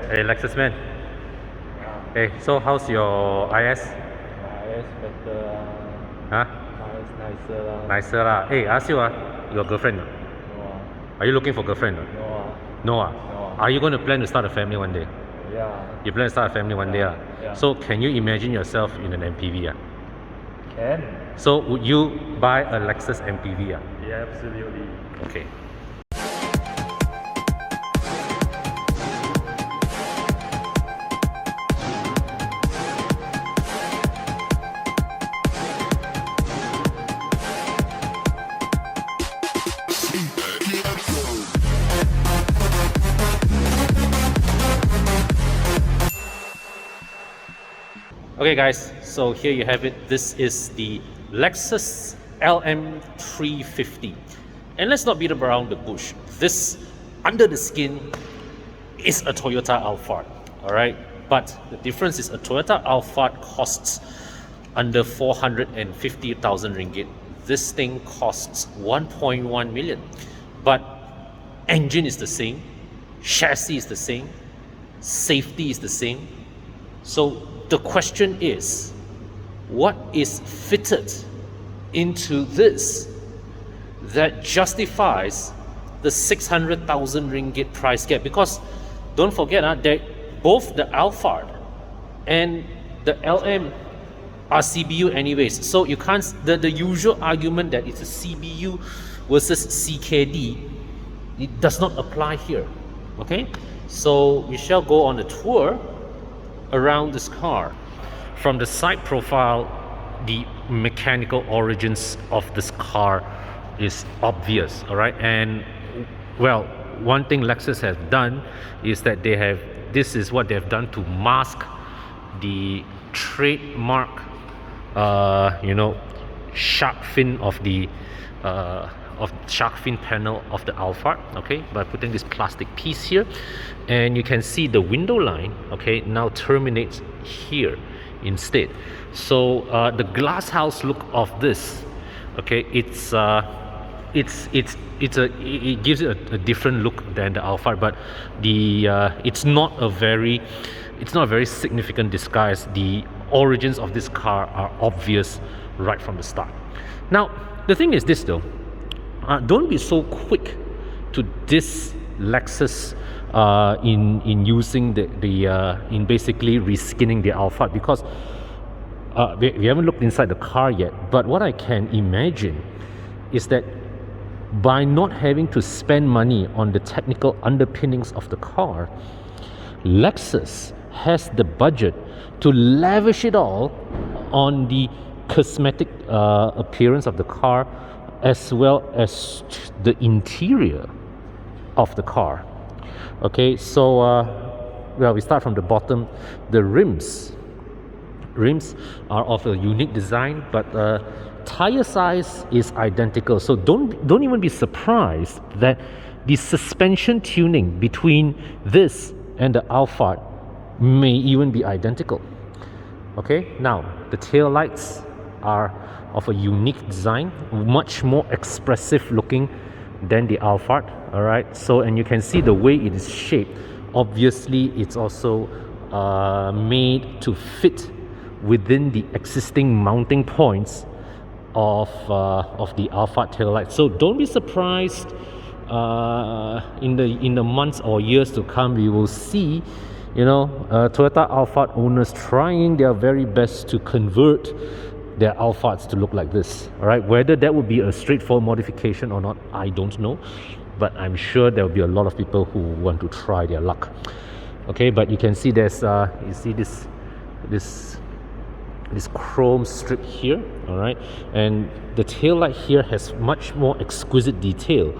Hey, Lexus man. Hey, so how's your IS? IS better Huh? IS nicer Nicer lah. Hey, I ask you your girlfriend? No Are you looking for girlfriend? No No No. Are you going to plan to start a family one day? Yeah. You plan to start a family one day Yeah. So can you imagine yourself in an MPV Can. So would you buy a Lexus MPV Yeah, absolutely. Okay. Okay guys, so here you have it. This is the Lexus LM 350. And let's not beat around the bush. This, under the skin, is a Toyota Alphard. Alright? But the difference is a Toyota Alphard costs under 450,000 ringgit. This thing costs 1.1 million. But engine is the same, chassis is the same, safety is the same. So the question is, what is fitted into this that justifies the 600,000 ringgit price gap? Because don't forget that both the Alphard and the LM are CBU anyways. So you can't, the usual argument that it's a CBU versus CKD, it does not apply here. Okay, so we shall go on a tour around this car. From the side profile, the mechanical origins of this car is obvious. All right, and well, one thing Lexus has done is that this is what they've done to mask the trademark shark fin of the shark fin panel of the Alphard, okay, by putting this plastic piece here. And you can see the window line, okay, now terminates here instead. So the glass house look of this, okay, it gives it a different look than the Alphard, but it's not a very significant disguise. The origins of this car are obvious right from the start. Now the thing is this though, don't be so quick to diss Lexus in using in basically reskinning the Alphard, because we haven't looked inside the car yet, but what I can imagine is that by not having to spend money on the technical underpinnings of the car, Lexus has the budget to lavish it all on the cosmetic appearance of the car, as well as the interior of the car. Okay, so well, we start from the bottom. The rims are of a unique design, but tire size is identical. So don't even be surprised that the suspension tuning between this and the Alphard may even be identical. Okay, now the tail lights are of a unique design, much more expressive looking than the Alphard. All right, so and you can see the way it is shaped. Obviously, it's also made to fit within the existing mounting points of the Alphard taillight. So don't be surprised in the months or years to come, we will see Toyota Alphard owners trying their very best to convert their Alphards to look like this. All right, whether that would be a straightforward modification or not, I don't know, but I'm sure there will be a lot of people who want to try their luck. Okay, but you can see there's you see this chrome strip here. All right, and the tail light here has much more exquisite detail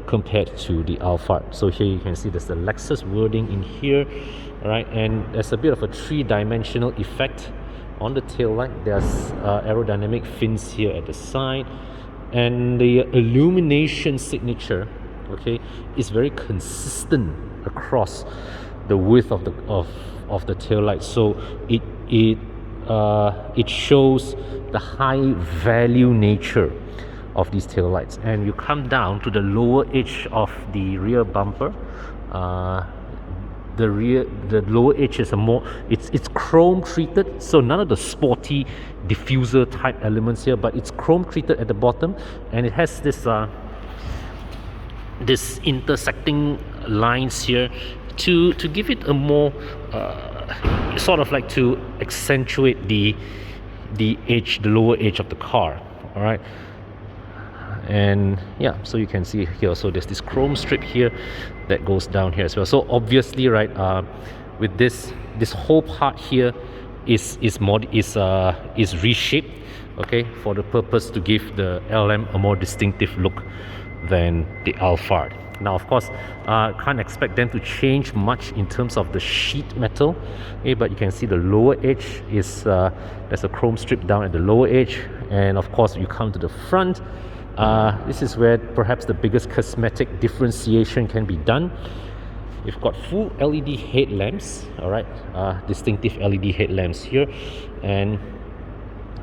compared to the Alphard. So here you can see there's the Lexus wording in here. All right, and there's a bit of a three-dimensional effect on the tail light. There's aerodynamic fins here at the side, and the illumination signature, okay, is very consistent across the width of the tail light. So it shows the high value nature of these tail lights. And you come down to the lower edge of the rear bumper, the lower edge is a more, it's chrome treated, so none of the sporty diffuser type elements here, but it's chrome treated at the bottom, and it has this this intersecting lines here to give it a more sort of like to accentuate the edge, the lower edge of the car. All right. And yeah, so you can see here, so there's this chrome strip here that goes down here as well. So obviously, right, with this whole part here is reshaped, okay, for the purpose to give the LM a more distinctive look than the Alphard. Now, of course, can't expect them to change much in terms of the sheet metal, okay, but you can see the lower edge is there's a chrome strip down at the lower edge, and of course, you come to the front. This is where perhaps the biggest cosmetic differentiation can be done. You've got full LED headlamps, all right, distinctive LED headlamps here, and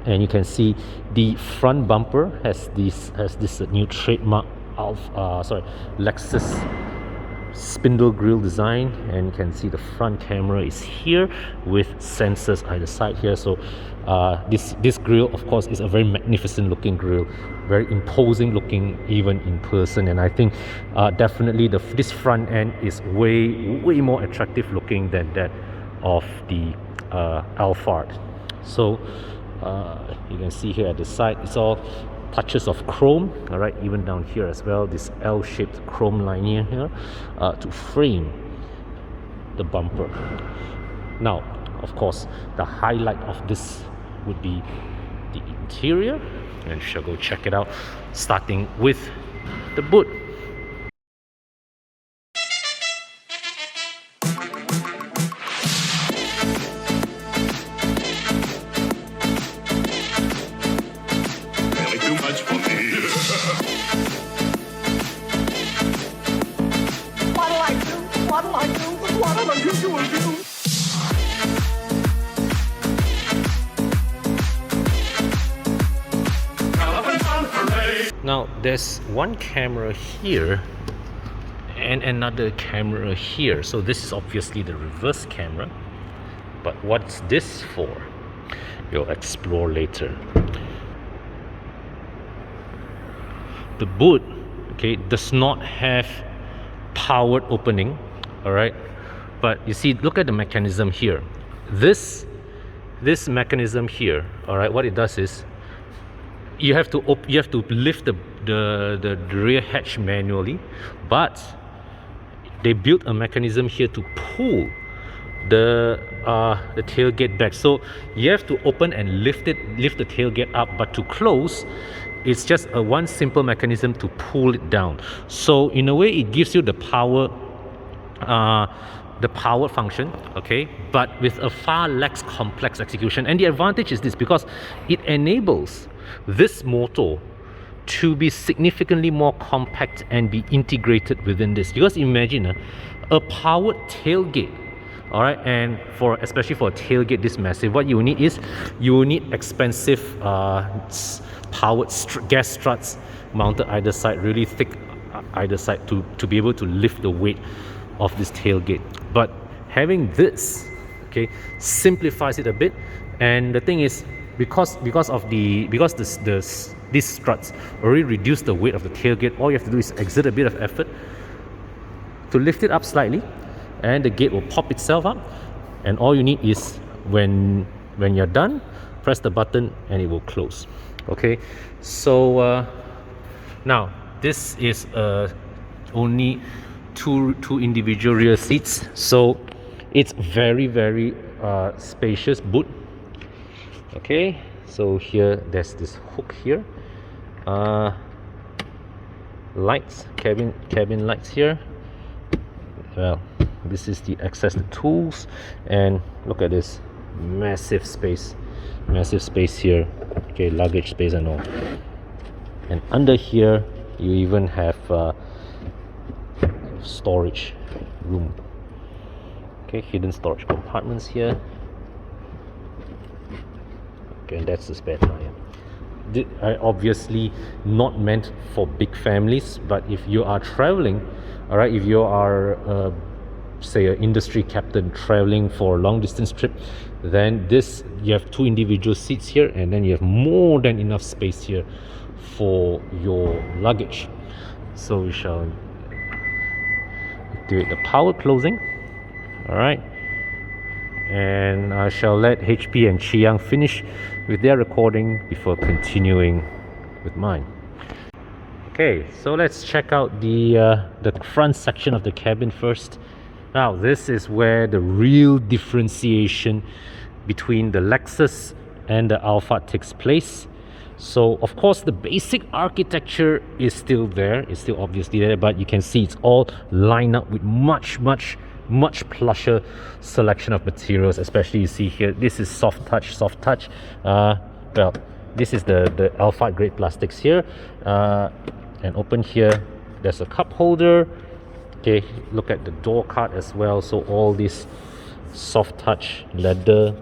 you can see the front bumper has this new trademark of Lexus spindle grille design, and you can see the front camera is here with sensors either side here. So this grille, of course, is a very magnificent looking grille, very imposing looking even in person, and I think definitely this front end is way more attractive looking than that of the Alphard. So you can see here at the side, it's all touches of chrome, all right, even down here as well, this L-shaped chrome line here to frame the bumper. Now, of course, the highlight of this would be the interior, and we shall go check it out, starting with the boot. Now there's one camera here and another camera here, so this is obviously the reverse camera, but what's this for? We'll explore later. The boot, okay, does not have powered opening, all right, but you see, look at the mechanism here. This mechanism here, all right, what it does is you have to lift the rear hatch manually, but they built a mechanism here to pull the tailgate back. So you have to open and lift the tailgate up, but to close, it's just a one simple mechanism to pull it down. So in a way, it gives you the power function, okay, but with a far less complex execution. And the advantage is this, because it enables this motor to be significantly more compact and be integrated within this. Because imagine a powered tailgate, all right, and especially for a tailgate this massive, what you will need is expensive powered gas struts mounted either side, really thick either side, to be able to lift the weight of this tailgate. But having this, okay, simplifies it a bit. And the thing is, because these struts already reduce the weight of the tailgate, all you have to do is exert a bit of effort to lift it up slightly, and the gate will pop itself up. And all you need is, when you're done, press the button and it will close. Okay, so now this is only two individual rear seats, so it's very spacious boot. Okay, so here there's this hook here, lights, cabin lights here. Well, this is the access to tools, and look at this massive space here. Okay, luggage space and all. And under here you even have storage room. Okay, hidden storage compartments here. Okay, and that's the spare tire. Obviously not meant for big families, but if you are traveling, all right, if you are say an industry captain traveling for a long distance trip, then this, you have two individual seats here, and then you have more than enough space here for your luggage. So we shall activate the power closing. All right, and I shall let HP and Chiang finish with their recording before continuing with mine. Okay, so let's check out the front section of the cabin first. Now this is where the real differentiation between the Lexus and the Alphard takes place. So of course the basic architecture is still there, it's still obviously there, but you can see it's all lined up with much plusher selection of materials. Especially you see here, this is soft touch. Well, this is the Alphard grade plastics here, and open here there's a cup holder. Okay, look at the door card as well. So all this soft touch leather,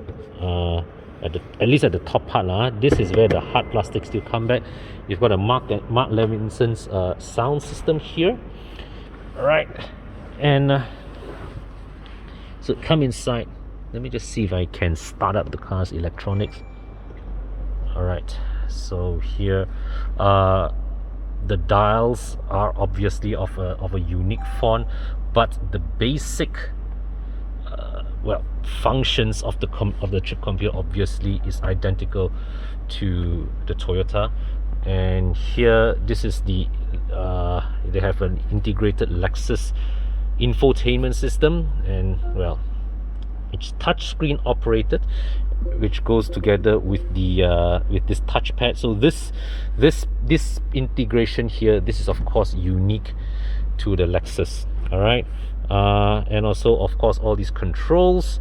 at least at the top part, this is where the hard plastic still come back. You've got a Mark Levinson's sound system here. All right, and so come inside. Let me just see if I can start up the car's electronics. All right, so here the dials are obviously of a unique font, but the basic well, functions of the chip computer obviously is identical to the Toyota. And here, this is the they have an integrated Lexus infotainment system, and well, it's touchscreen operated, which goes together with the with this touchpad. So this integration here, this is of course unique to the Lexus. All right, and also of course all these controls.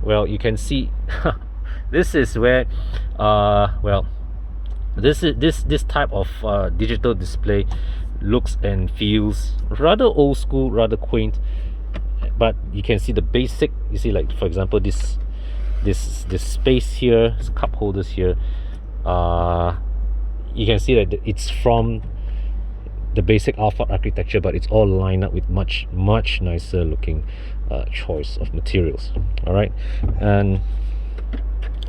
Well, you can see this is where well, this type of digital display looks and feels rather old school, rather quaint, but you can see the basic. You see, like for example, this space here, this cup holders here, you can see that it's from the basic Alphard architecture, but it's all lined up with much nicer looking choice of materials. All right, and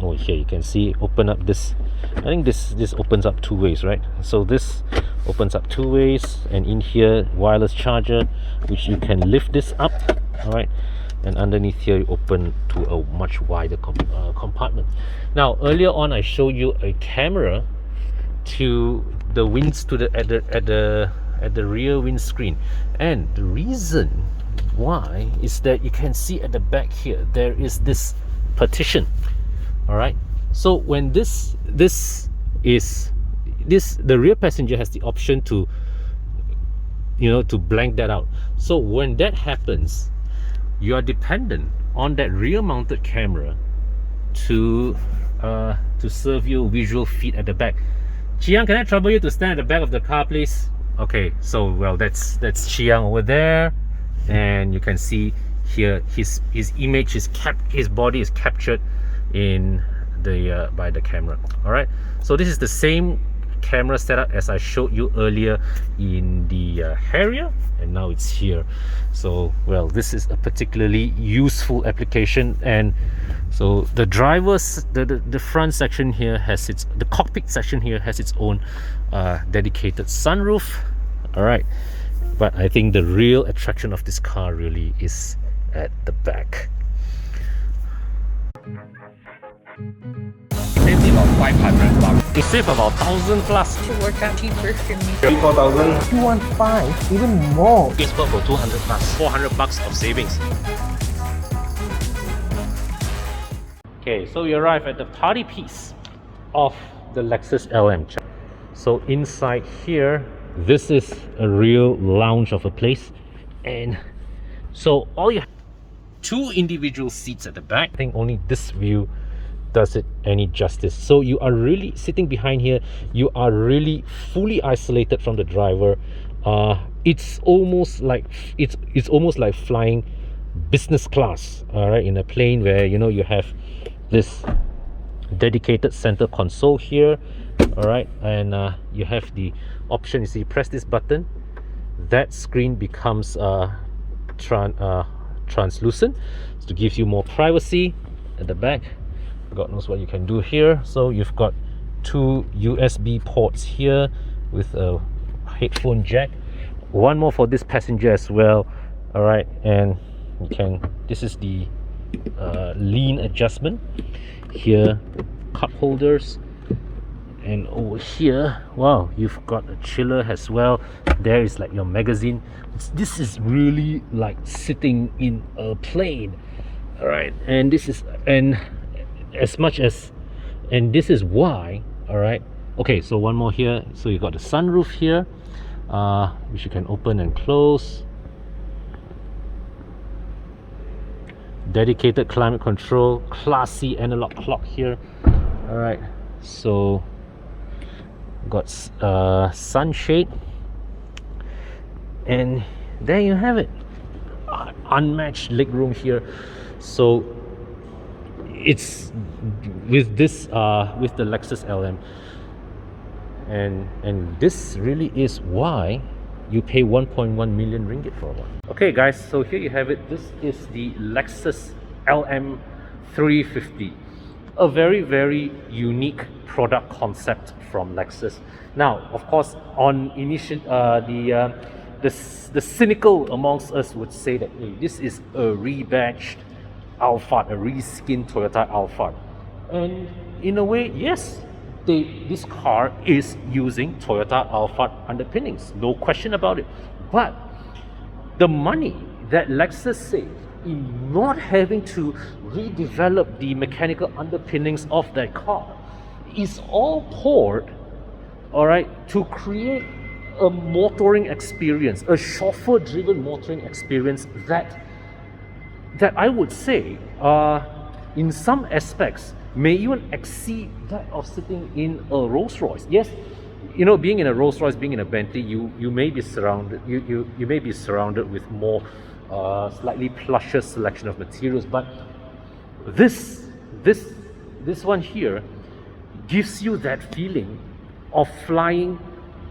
over here you can see, open up this, I think this opens up two ways, right? So this opens up two ways, and in here wireless charger, which you can lift this up. All right, and underneath here you open to a much wider compartment. Now earlier on I showed you a camera to the at the rear windscreen, and the reason why is that you can see at the back here there is this partition. All right, so when the rear passenger has the option to, you know, to blank that out. So when that happens, you are dependent on that rear mounted camera to serve you visual feed at the back. Chiang, can I trouble you to stand at the back of the car, please? Okay, so well, that's Chiang over there, and you can see here his image is his body is captured in the by the camera. All right, so this is the same camera setup as I showed you earlier in the Harrier, and now it's here. So well, this is a particularly useful application. And so the driver's the front section here has the cockpit section here has its own dedicated sunroof. All right, but I think the real attraction of this car really is at the back. Saved about 500 bucks. You save about 1,000 plus. To work out cheaper for me. 4,000. 215, even more. It's for 200 plus, 400 bucks of savings. Okay, so we arrive at the party piece of the Lexus LM. So inside here, this is a real lounge of a place, and so all you have, two individual seats at the back. I think only this view does it any justice. So you are really sitting behind here, you are really fully isolated from the driver. It's almost like flying business class, all right, in a plane, where you know you have this dedicated center console here. All right, and you have the option. You see, press this button, that screen becomes translucent to give you more privacy. At the back, God knows what you can do here. So you've got two USB ports here with a headphone jack, one more for this passenger as well. All right, and you can, this is the lean adjustment here, cup holders, and over here, wow, you've got a chiller as well. There is like your magazine. This is really like sitting in a plane. All right, and this is, and as much as, and this is why, all right, okay, so one more here. So you got the sunroof here, which you can open and close. Dedicated climate control, classy analog clock here. All right, so got sunshade, and there you have it. Unmatched legroom here. So it's with this with the Lexus LM, and this really is why you pay 1.1 million ringgit for one. Okay guys, so here you have it. This is the Lexus LM 350, a very unique product concept from Lexus. Now of course, on initial the cynical amongst us would say that, hey, this is a rebadged Alphard, a reskinned Toyota Alphard, and in a way, yes, this car is using Toyota Alphard underpinnings, no question about it. But the money that Lexus saved in not having to redevelop the mechanical underpinnings of that car is all poured, all right, to create a motoring experience, a chauffeur-driven motoring experience that I would say, in some aspects, may even exceed that of sitting in a Rolls Royce. Yes, you know, being in a Rolls Royce, being in a Bentley, you may be surrounded, you may be surrounded with more slightly plusher selection of materials, but this one here gives you that feeling of flying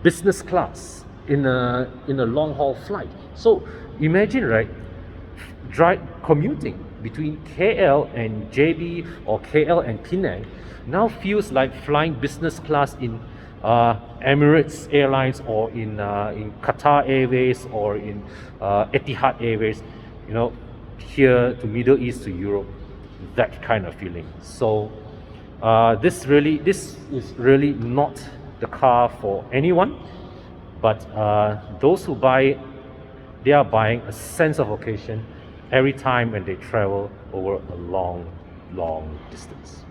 business class in a long haul flight. So imagine, right, commuting between KL and JB or KL and Penang now feels like flying business class in Emirates Airlines or in Qatar Airways or in Etihad Airways, you know, here to Middle East to Europe, that kind of feeling. So this is really not the car for anyone, but those who buy it, they are buying a sense of occasion every time when they travel over a long distance.